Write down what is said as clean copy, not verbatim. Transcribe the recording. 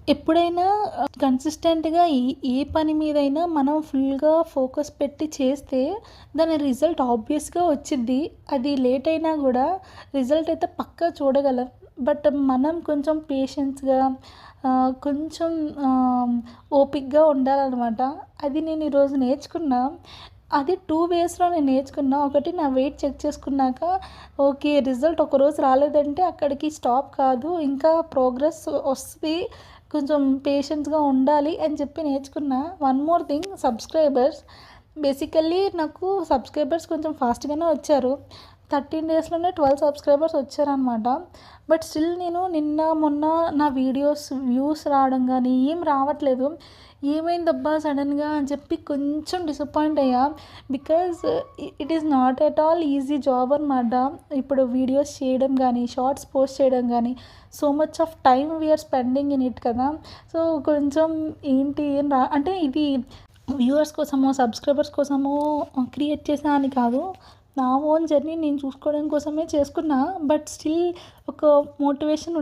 ఎప్పుడైనా కన్సిస్టెంట్‌గా ఏ పని మీదైనా మనం ఫుల్‌గా ఫోకస్ పెట్టి చేస్తే దాని రిజల్ట్ ఆబ్వియస్‌గా వచ్చిద్ది. అది లేట్ అయినా గూడా రిజల్ట్ అయితే పక్కా చూడగలం. బట్ మనం కొంచెం పేషెన్స్‌గా కొంచెం ఓపికగా ఉండాలనమాట. అది నేను ఈరోజు నేర్చుకున్నా. అది 2 వేస్‌లో నేను నేర్చుకున్నా. ఒకటి నా వెయిట్ చెక్ చేసుకున్నాక ఓకే. రిజల్ట్ ఒకరోజు రాలేదంటే అక్కడికి స్టాప్ కాదు. ఇంకా ప్రోగ్రెస్ వస్తది. కొంచెం పేషెన్స్‌గా ఉండాలి అని చెప్పి నేర్చుకున్నా. One more thing subscribers. Basically నాకు సబ్‌స్క్రైబర్స్ కొంచెం ఫాస్ట్‌గానే వచ్చారు. 13 డేస్‌లోనే 12 సబ్‌స్క్రైబర్స్ వచ్చారనమాట. బట్ స్టిల్ నేను నిన్న, మొన్న నా వీడియోస్ వ్యూస్ రావడం గానీ ఏం రావట్లేదు. ఏమైందబ్బా సడెన్‌గా అని చెప్పి కొంచెం డిసప్పాయింట్ అయ్యా. Because it is not at all easy job అనమాట. ఇప్పుడు వీడియోస్ చేయడం గానీ, షార్ట్స్ పోస్ట్ చేయడం గానీ, so much of time we are spending in it కదా! సో కొంచెం ఏంటి అంటే ఇది వ్యూవర్స్ కోసమో, సబ్‌స్క్రైబర్స్ కోసమో క్రియేట్ చేశా అని కాదు. నా ఓన్ జర్నీ నేను చూసుకోవడం కోసమే చేసుకున్నా. బట్ స్టిల్ ఒక మోటివేషన్